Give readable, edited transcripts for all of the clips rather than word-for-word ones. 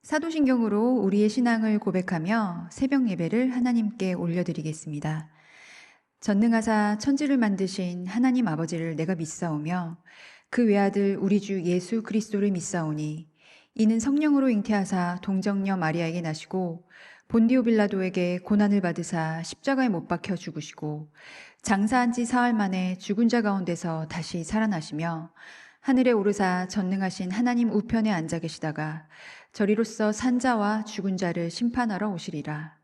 사도신경으로 우리의 신앙을 고백하며 새벽 예배를 하나님께 올려드리겠습니다. 전능하사 천지를 만드신 하나님 아버지를 내가 믿사오며 그 외아들 우리 주 예수 그리스도를 믿사오니 이는 성령으로 잉태하사 동정녀 마리아에게 나시고 본디오 빌라도에게 고난을 받으사 십자가에 못 박혀 죽으시고 장사한 지 사흘 만에 죽은 자 가운데서 다시 살아나시며 하늘에 오르사 전능하신 하나님 우편에 앉아 계시다가 저리로서 산자와 죽은 자를 심판하러 오시리라.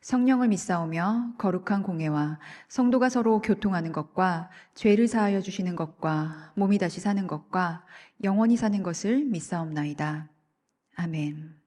성령을 믿사오며 거룩한 공회와 성도가 서로 교통하는 것과 죄를 사하여 주시는 것과 몸이 다시 사는 것과 영원히 사는 것을 믿사옵나이다. 아멘.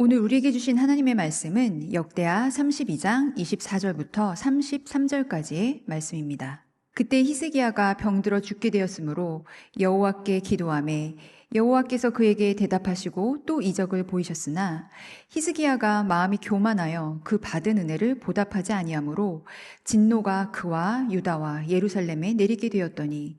오늘 우리에게 주신 하나님의 말씀은 역대하 32장 24절부터 33절까지의 말씀입니다. 그때 히스기야가 병들어 죽게 되었으므로 여호와께 기도하매 여호와께서 그에게 대답하시고 또 이적을 보이셨으나 히스기야가 마음이 교만하여 그 받은 은혜를 보답하지 아니하므로 진노가 그와 유다와 예루살렘에 내리게 되었더니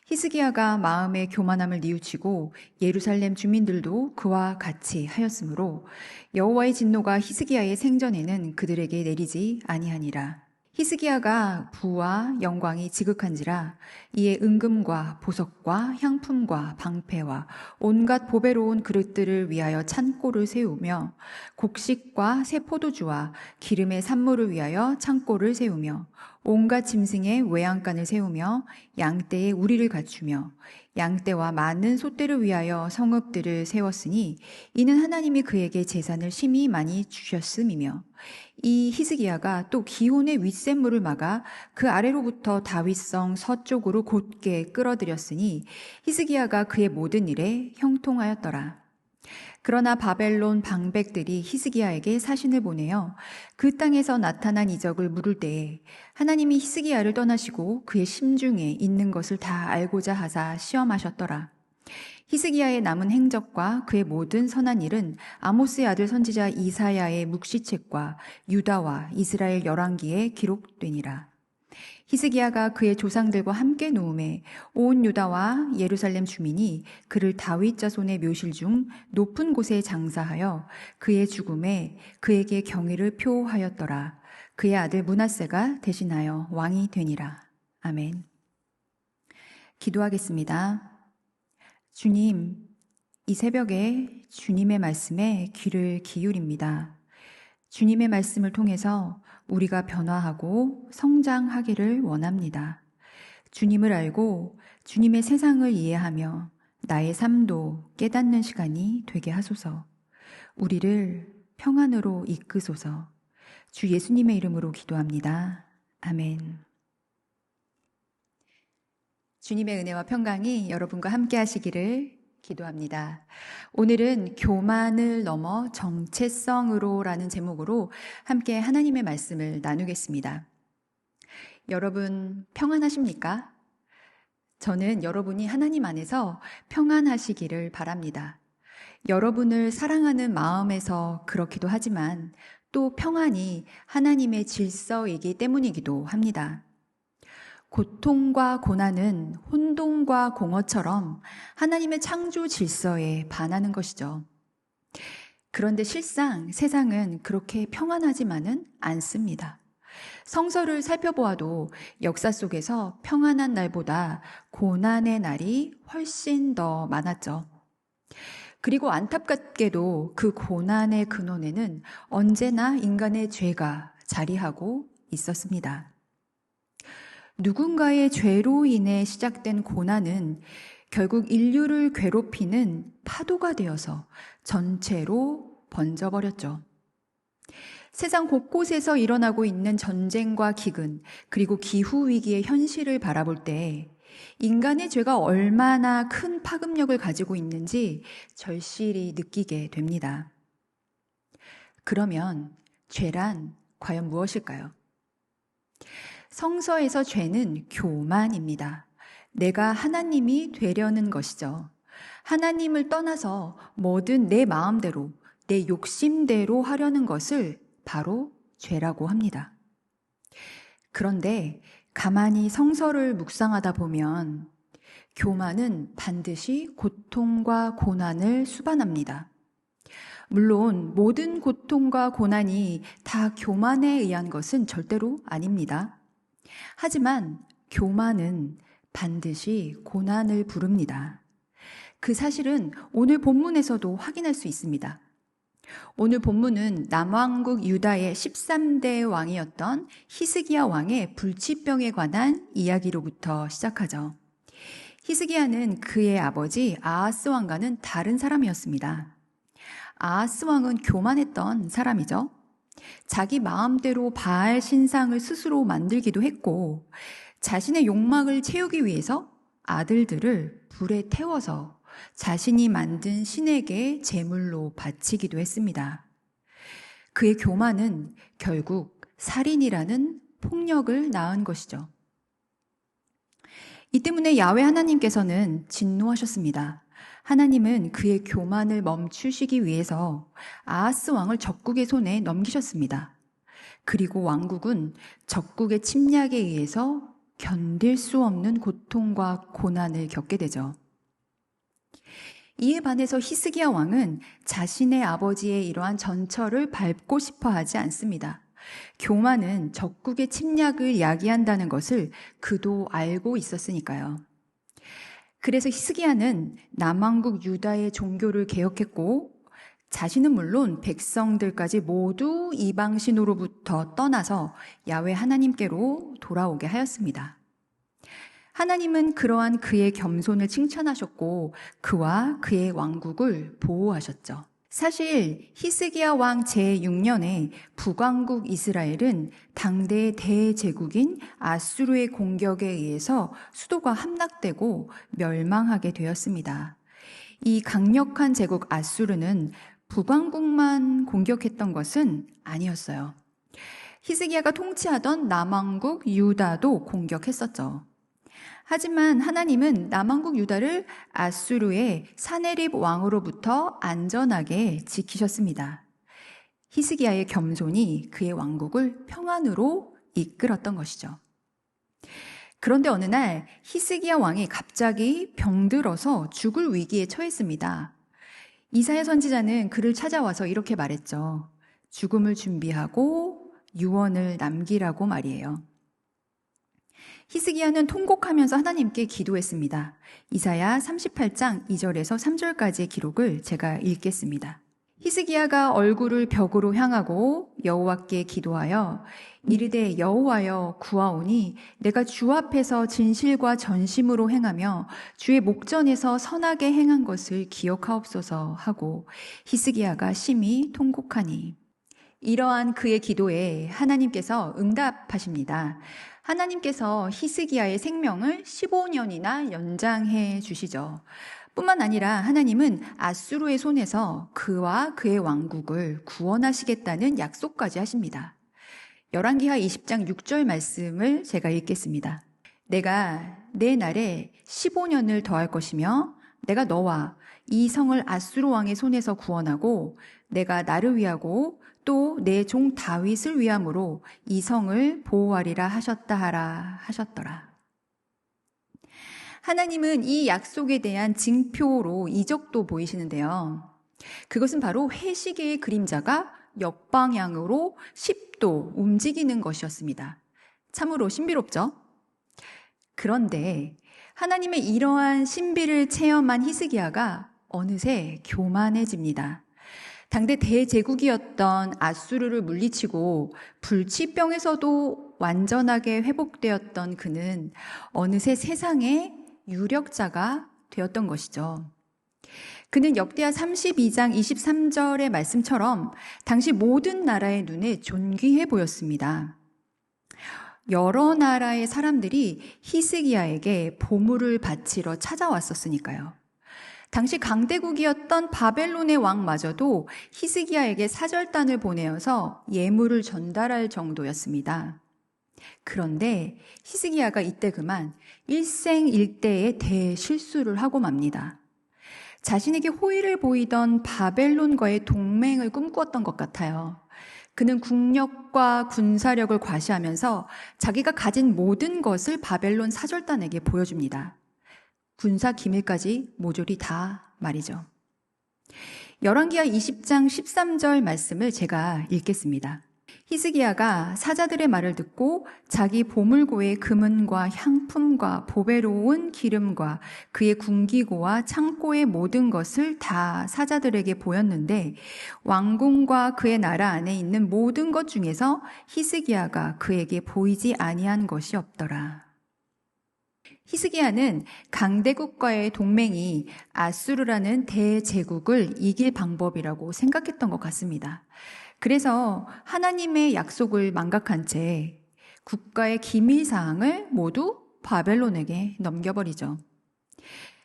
히스기야가 마음의 교만함을 뉘우치고 예루살렘 주민들도 그와 같이 하였으므로 여호와의 진노가 히스기야의 생전에는 그들에게 내리지 아니하니라. 히스기야가 부와 영광이 지극한지라 이에 은금과 보석과 향품과 방패와 온갖 보배로운 그릇들을 위하여 창고를 세우며 곡식과 새 포도주와 기름의 산물을 위하여 창고를 세우며 온갖 짐승의 외양간을 세우며 양떼의 우리를 갖추며 양떼와 많은 소떼를 위하여 성읍들을 세웠으니 이는 하나님이 그에게 재산을 심히 많이 주셨음이며 이 히스기야가 또 기온의 윗샘물을 막아 그 아래로부터 다윗성 서쪽으로 곧게 끌어들였으니 히스기야가 그의 모든 일에 형통하였더라. 그러나 바벨론 방백들이 히스기야에게 사신을 보내어 그 땅에서 나타난 이적을 물을 때에 하나님이 히스기야를 떠나시고 그의 심중에 있는 것을 다 알고자 하사 시험하셨더라. 히스기야의 남은 행적과 그의 모든 선한 일은 아모스의 아들 선지자 이사야의 묵시책과 유다와 이스라엘 열왕기에 기록되니라. 히스기야가 그의 조상들과 함께 누움에 온 유다와 예루살렘 주민이 그를 다윗 자손의 묘실 중 높은 곳에 장사하여 그의 죽음에 그에게 경의를 표하였더라. 그의 아들 므낫세가 대신하여 왕이 되니라. 아멘. 기도하겠습니다. 주님, 이 새벽에 주님의 말씀에 귀를 기울입니다. 주님의 말씀을 통해서 우리가 변화하고 성장하기를 원합니다. 주님을 알고 주님의 세상을 이해하며 나의 삶도 깨닫는 시간이 되게 하소서. 우리를 평안으로 이끄소서. 주 예수님의 이름으로 기도합니다. 아멘. 주님의 은혜와 평강이 여러분과 함께 하시기를 기도합니다. 오늘은 교만을 넘어 정체성으로라는 제목으로 함께 하나님의 말씀을 나누겠습니다. 여러분 평안하십니까? 저는 여러분이 하나님 안에서 평안하시기를 바랍니다. 여러분을 사랑하는 마음에서 그렇기도 하지만 또 평안이 하나님의 질서이기 때문이기도 합니다. 고통과 고난은 혼돈과 공허처럼 하나님의 창조 질서에 반하는 것이죠. 그런데 실상 세상은 그렇게 평안하지만은 않습니다. 성서를 살펴보아도 역사 속에서 평안한 날보다 고난의 날이 훨씬 더 많았죠. 그리고 안타깝게도 그 고난의 근원에는 언제나 인간의 죄가 자리하고 있었습니다. 누군가의 죄로 인해 시작된 고난은 결국 인류를 괴롭히는 파도가 되어서 전체로 번져버렸죠. 세상 곳곳에서 일어나고 있는 전쟁과 기근, 그리고 기후위기의 현실을 바라볼 때 인간의 죄가 얼마나 큰 파급력을 가지고 있는지 절실히 느끼게 됩니다. 그러면 죄란 과연 무엇일까요? 성서에서 죄는 교만입니다. 내가 하나님이 되려는 것이죠. 하나님을 떠나서 뭐든 내 마음대로, 내 욕심대로 하려는 것을 바로 죄라고 합니다. 그런데 가만히 성서를 묵상하다 보면 교만은 반드시 고통과 고난을 수반합니다. 물론 모든 고통과 고난이 다 교만에 의한 것은 절대로 아닙니다. 하지만 교만은 반드시 고난을 부릅니다. 그 사실은 오늘 본문에서도 확인할 수 있습니다. 오늘 본문은 남왕국 유다의 13대 왕이었던 히스기야 왕의 불치병에 관한 이야기로부터 시작하죠. 히스기야는 그의 아버지 아하스 왕과는 다른 사람이었습니다. 아하스 왕은 교만했던 사람이죠. 자기 마음대로 바알 신상을 스스로 만들기도 했고 자신의 욕망을 채우기 위해서 아들들을 불에 태워서 자신이 만든 신에게 제물로 바치기도 했습니다. 그의 교만은 결국 살인이라는 폭력을 낳은 것이죠. 이 때문에 야훼 하나님께서는 진노하셨습니다. 하나님은 그의 교만을 멈추시기 위해서 아하스 왕을 적국의 손에 넘기셨습니다. 그리고 왕국은 적국의 침략에 의해서 견딜 수 없는 고통과 고난을 겪게 되죠. 이에 반해서 히스기야 왕은 자신의 아버지의 이러한 전철을 밟고 싶어 하지 않습니다. 교만은 적국의 침략을 야기한다는 것을 그도 알고 있었으니까요. 그래서 히스기야는 남왕국 유다의 종교를 개혁했고 자신은 물론 백성들까지 모두 이방신으로부터 떠나서 야훼 하나님께로 돌아오게 하였습니다. 하나님은 그러한 그의 겸손을 칭찬하셨고 그와 그의 왕국을 보호하셨죠. 사실 히스기야 왕 제6년에 북왕국 이스라엘은 당대의 대제국인 아수르의 공격에 의해서 수도가 함락되고 멸망하게 되었습니다. 이 강력한 제국 아수르는 북왕국만 공격했던 것은 아니었어요. 히스기야가 통치하던 남왕국 유다도 공격했었죠. 하지만 하나님은 남왕국 유다를 아수르의 사네립 왕으로부터 안전하게 지키셨습니다. 히스기야의 겸손이 그의 왕국을 평안으로 이끌었던 것이죠. 그런데 어느 날 히스기야 왕이 갑자기 병들어서 죽을 위기에 처했습니다. 이사야 선지자는 그를 찾아와서 이렇게 말했죠. 죽음을 준비하고 유언을 남기라고 말이에요. 히스기야는 통곡하면서 하나님께 기도했습니다. 이사야 38장 2절에서 3절까지의 기록을 제가 읽겠습니다. 히스기야가 얼굴을 벽으로 향하고 여호와께 기도하여 이르되 여호와여 구하오니 내가 주 앞에서 진실과 전심으로 행하며 주의 목전에서 선하게 행한 것을 기억하옵소서 하고 히스기야가 심히 통곡하니 이러한 그의 기도에 하나님께서 응답하십니다. 하나님께서 히스기야의 생명을 15년이나 연장해 주시죠. 뿐만 아니라 하나님은 아수르의 손에서 그와 그의 왕국을 구원하시겠다는 약속까지 하십니다. 열왕기하 20장 6절 말씀을 제가 읽겠습니다. 내가 내 날에 15년을 더할 것이며 내가 너와 이 성을 아수르 왕의 손에서 구원하고 내가 나를 위하고 또 내 종 다윗을 위함으로 이 성을 보호하리라 하셨다 하라 하셨더라. 하나님은 이 약속에 대한 징표로 이적도 보이시는데요. 그것은 바로 회시계의 그림자가 역방향으로 10도 움직이는 것이었습니다. 참으로 신비롭죠? 그런데 하나님의 이러한 신비를 체험한 히스기야가 어느새 교만해집니다. 당대 대제국이었던 아수르를 물리치고 불치병에서도 완전하게 회복되었던 그는 어느새 세상의 유력자가 되었던 것이죠. 그는 역대하 32장 23절의 말씀처럼 당시 모든 나라의 눈에 존귀해 보였습니다. 여러 나라의 사람들이 히스기야에게 보물을 바치러 찾아왔었으니까요. 당시 강대국이었던 바벨론의 왕마저도 히스기야에게 사절단을 보내어서 예물을 전달할 정도였습니다. 그런데 히스기야가 이때 그만 일생일대의 대실수를 하고 맙니다. 자신에게 호의를 보이던 바벨론과의 동맹을 꿈꾸었던 것 같아요. 그는 국력과 군사력을 과시하면서 자기가 가진 모든 것을 바벨론 사절단에게 보여줍니다. 군사 기밀까지 모조리 다 말이죠. 열왕기하 20장 13절 말씀을 제가 읽겠습니다. 히스기야가 사자들의 말을 듣고 자기 보물고의 금은과 향품과 보배로운 기름과 그의 군기고와 창고의 모든 것을 다 사자들에게 보였는데 왕궁과 그의 나라 안에 있는 모든 것 중에서 히스기야가 그에게 보이지 아니한 것이 없더라. 히스기야는 강대국과의 동맹이 아수르라는 대제국을 이길 방법이라고 생각했던 것 같습니다. 그래서 하나님의 약속을 망각한 채 국가의 기밀사항을 모두 바벨론에게 넘겨버리죠.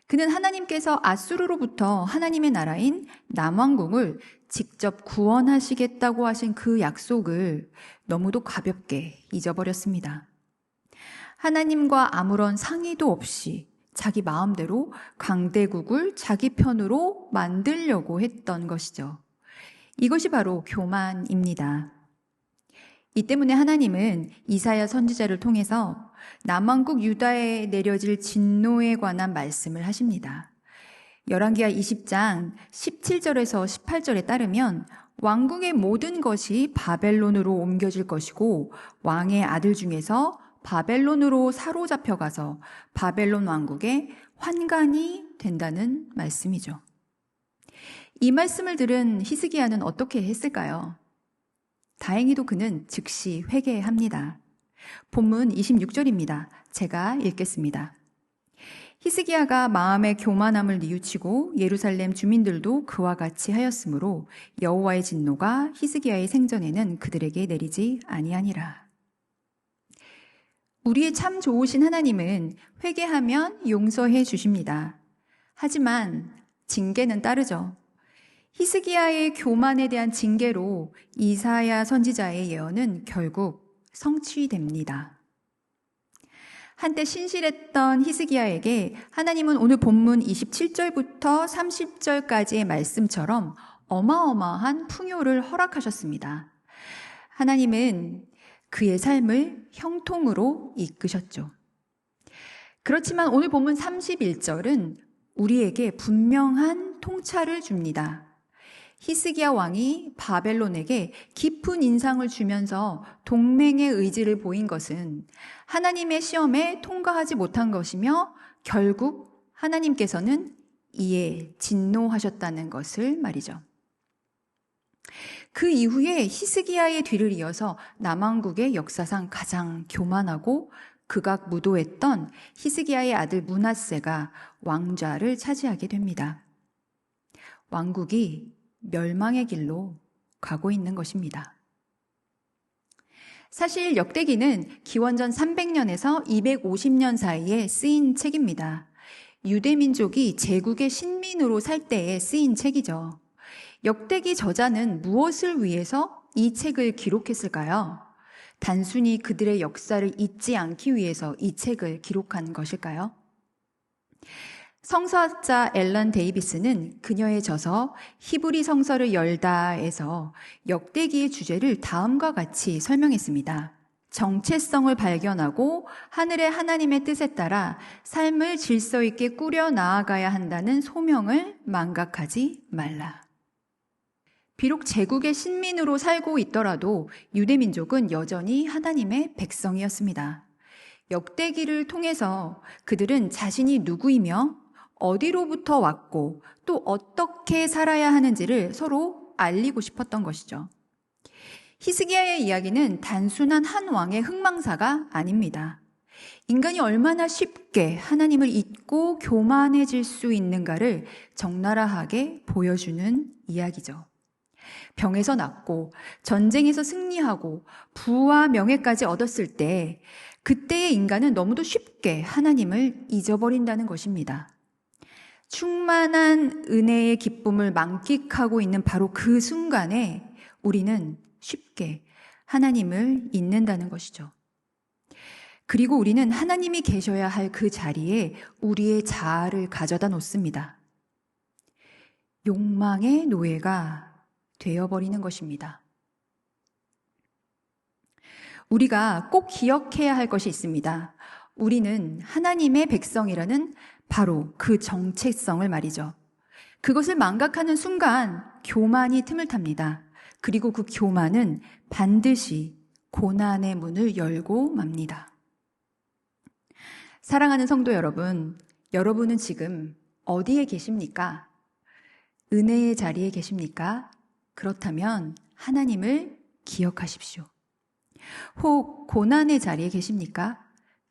그는 하나님께서 아수르로부터 하나님의 나라인 남왕국을 직접 구원하시겠다고 하신 그 약속을 너무도 가볍게 잊어버렸습니다. 하나님과 아무런 상의도 없이 자기 마음대로 강대국을 자기 편으로 만들려고 했던 것이죠. 이것이 바로 교만입니다. 이 때문에 하나님은 이사야 선지자를 통해서 남왕국 유다에 내려질 진노에 관한 말씀을 하십니다. 열왕기하 20장 17절에서 18절에 따르면 왕궁의 모든 것이 바벨론으로 옮겨질 것이고 왕의 아들 중에서 바벨론으로 사로잡혀가서 바벨론 왕국의 환관이 된다는 말씀이죠. 이 말씀을 들은 히스기야는 어떻게 했을까요? 다행히도 그는 즉시 회개합니다. 본문 26절입니다. 제가 읽겠습니다. 히스기야가 마음의 교만함을 뉘우치고 예루살렘 주민들도 그와 같이 하였으므로 여호와의 진노가 히스기야의 생전에는 그들에게 내리지 아니하니라. 우리의 참 좋으신 하나님은 회개하면 용서해 주십니다. 하지만 징계는 따르죠. 히스기야의 교만에 대한 징계로 이사야 선지자의 예언은 결국 성취됩니다. 한때 신실했던 히스기야에게 하나님은 오늘 본문 27절부터 30절까지의 말씀처럼 어마어마한 풍요를 허락하셨습니다. 하나님은 그의 삶을 형통으로 이끄셨죠. 그렇지만 오늘 본문 31절은 우리에게 분명한 통찰을 줍니다. 히스기야 왕이 바벨론에게 깊은 인상을 주면서 동맹의 의지를 보인 것은 하나님의 시험에 통과하지 못한 것이며 결국 하나님께서는 이에 진노하셨다는 것을 말이죠. 그 이후에 히스기야의 뒤를 이어서 남왕국의 역사상 가장 교만하고 극악무도했던 히스기야의 아들 므낫세가 왕좌를 차지하게 됩니다. 왕국이 멸망의 길로 가고 있는 것입니다. 사실 역대기는 기원전 300년에서 250년 사이에 쓰인 책입니다. 유대민족이 제국의 신민으로 살 때에 쓰인 책이죠. 역대기 저자는 무엇을 위해서 이 책을 기록했을까요? 단순히 그들의 역사를 잊지 않기 위해서 이 책을 기록한 것일까요? 성서학자 앨런 데이비스는 그녀의 저서 히브리 성서를 열다에서 역대기의 주제를 다음과 같이 설명했습니다. 정체성을 발견하고 하늘의 하나님의 뜻에 따라 삶을 질서 있게 꾸려 나아가야 한다는 소명을 망각하지 말라. 비록 제국의 신민으로 살고 있더라도 유대민족은 여전히 하나님의 백성이었습니다. 역대기를 통해서 그들은 자신이 누구이며 어디로부터 왔고 또 어떻게 살아야 하는지를 서로 알리고 싶었던 것이죠. 히스기야의 이야기는 단순한 한 왕의 흥망사가 아닙니다. 인간이 얼마나 쉽게 하나님을 잊고 교만해질 수 있는가를 적나라하게 보여주는 이야기죠. 병에서 낫고 전쟁에서 승리하고 부와 명예까지 얻었을 때 그때의 인간은 너무도 쉽게 하나님을 잊어버린다는 것입니다. 충만한 은혜의 기쁨을 만끽하고 있는 바로 그 순간에 우리는 쉽게 하나님을 잊는다는 것이죠. 그리고 우리는 하나님이 계셔야 할 그 자리에 우리의 자아를 가져다 놓습니다. 욕망의 노예가 되어버리는 것입니다. 우리가 꼭 기억해야 할 것이 있습니다. 우리는 하나님의 백성이라는 바로 그 정체성을 말이죠. 그것을 망각하는 순간 교만이 틈을 탑니다. 그리고 그 교만은 반드시 고난의 문을 열고 맙니다. 사랑하는 성도 여러분, 여러분은 지금 어디에 계십니까? 은혜의 자리에 계십니까? 그렇다면 하나님을 기억하십시오. 혹 고난의 자리에 계십니까?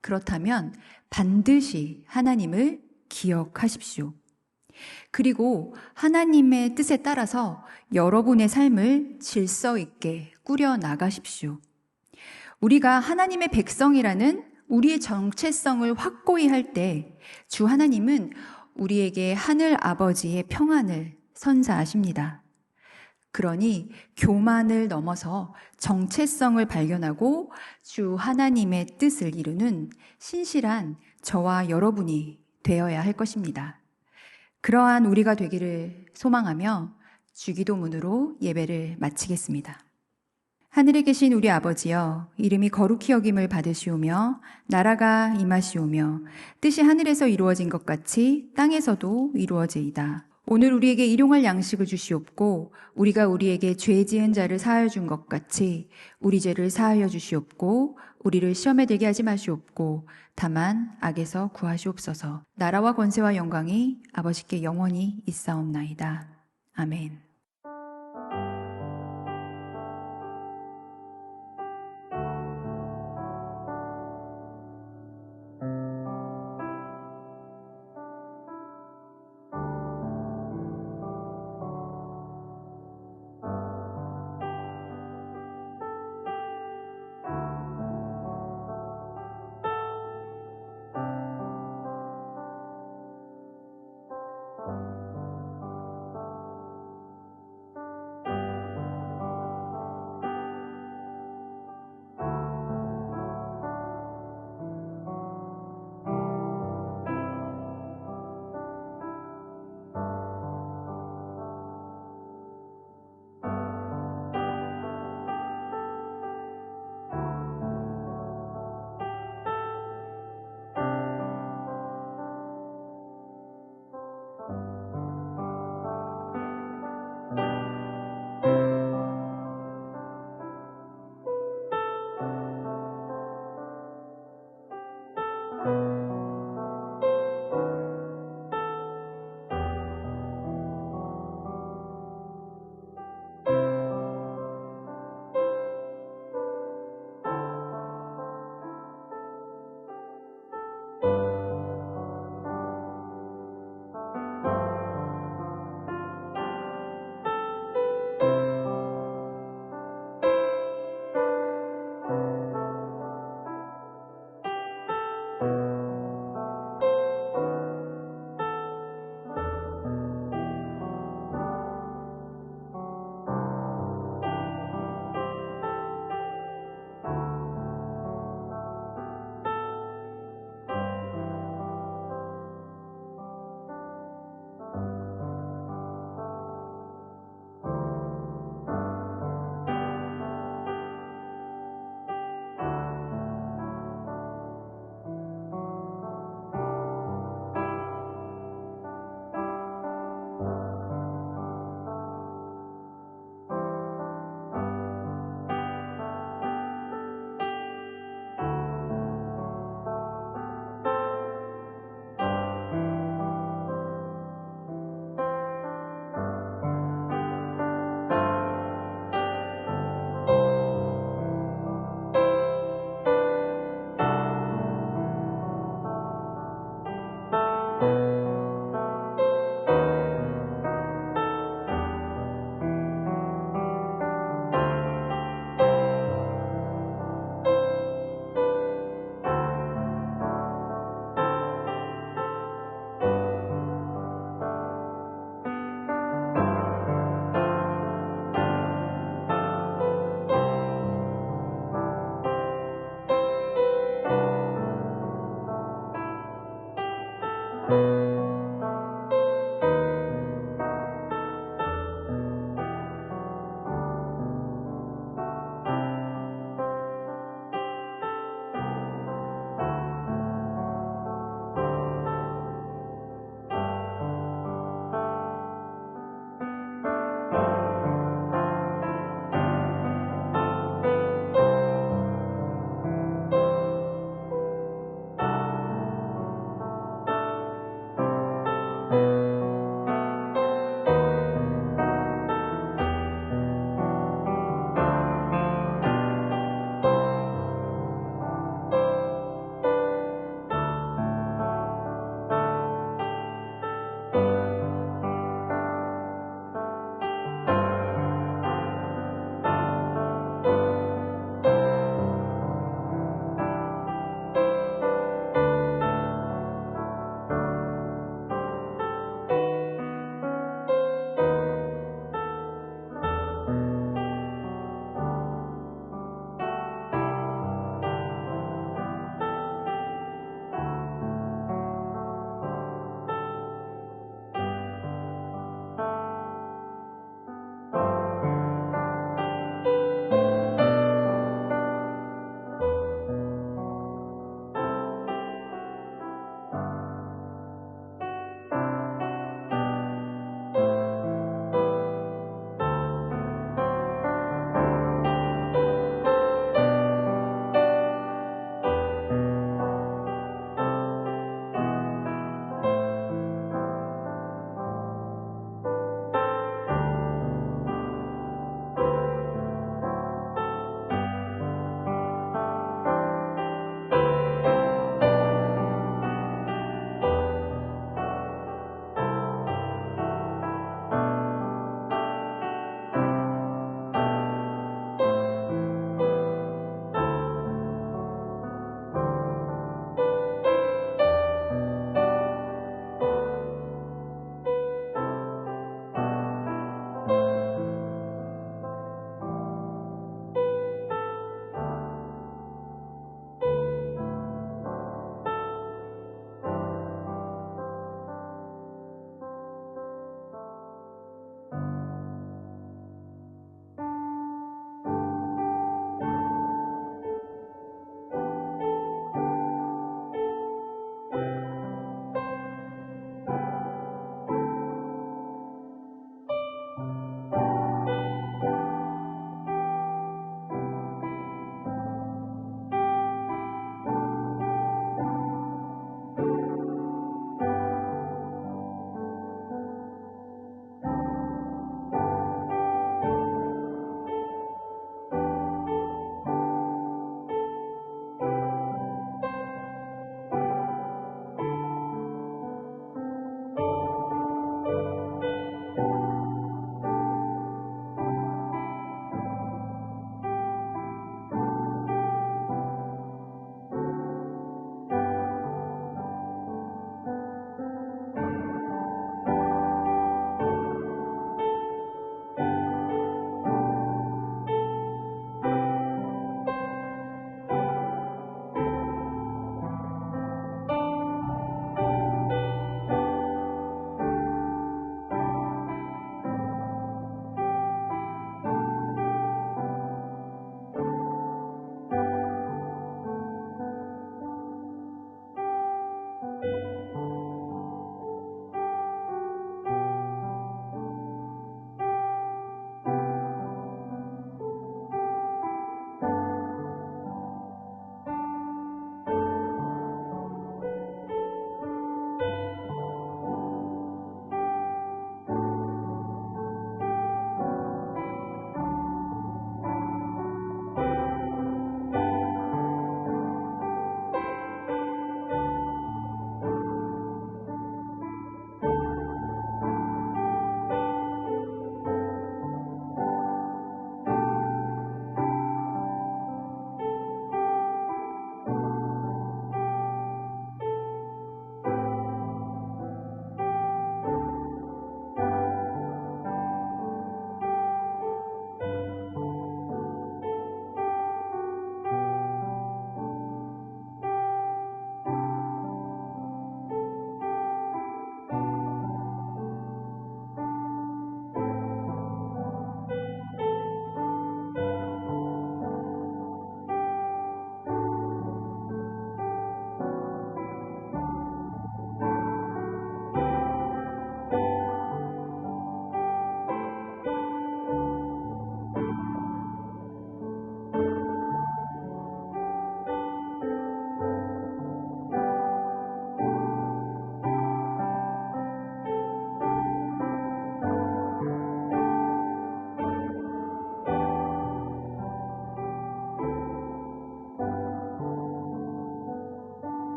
그렇다면 반드시 하나님을 기억하십시오. 그리고 하나님의 뜻에 따라서 여러분의 삶을 질서 있게 꾸려 나가십시오. 우리가 하나님의 백성이라는 우리의 정체성을 확고히 할 때 주 하나님은 우리에게 하늘 아버지의 평안을 선사하십니다. 그러니 교만을 넘어서 정체성을 발견하고 주 하나님의 뜻을 이루는 신실한 저와 여러분이 되어야 할 것입니다. 그러한 우리가 되기를 소망하며 주기도문으로 예배를 마치겠습니다. 하늘에 계신 우리 아버지여, 이름이 거룩히 여김을 받으시오며 나라가 임하시오며 뜻이 하늘에서 이루어진 것 같이 땅에서도 이루어지이다. 오늘 우리에게 일용할 양식을 주시옵고 우리가 우리에게 죄 지은 자를 사하여 준 것 같이 우리 죄를 사하여 주시옵고 우리를 시험에 들게 하지 마시옵고 다만 악에서 구하시옵소서. 나라와 권세와 영광이 아버지께 영원히 있사옵나이다. 아멘.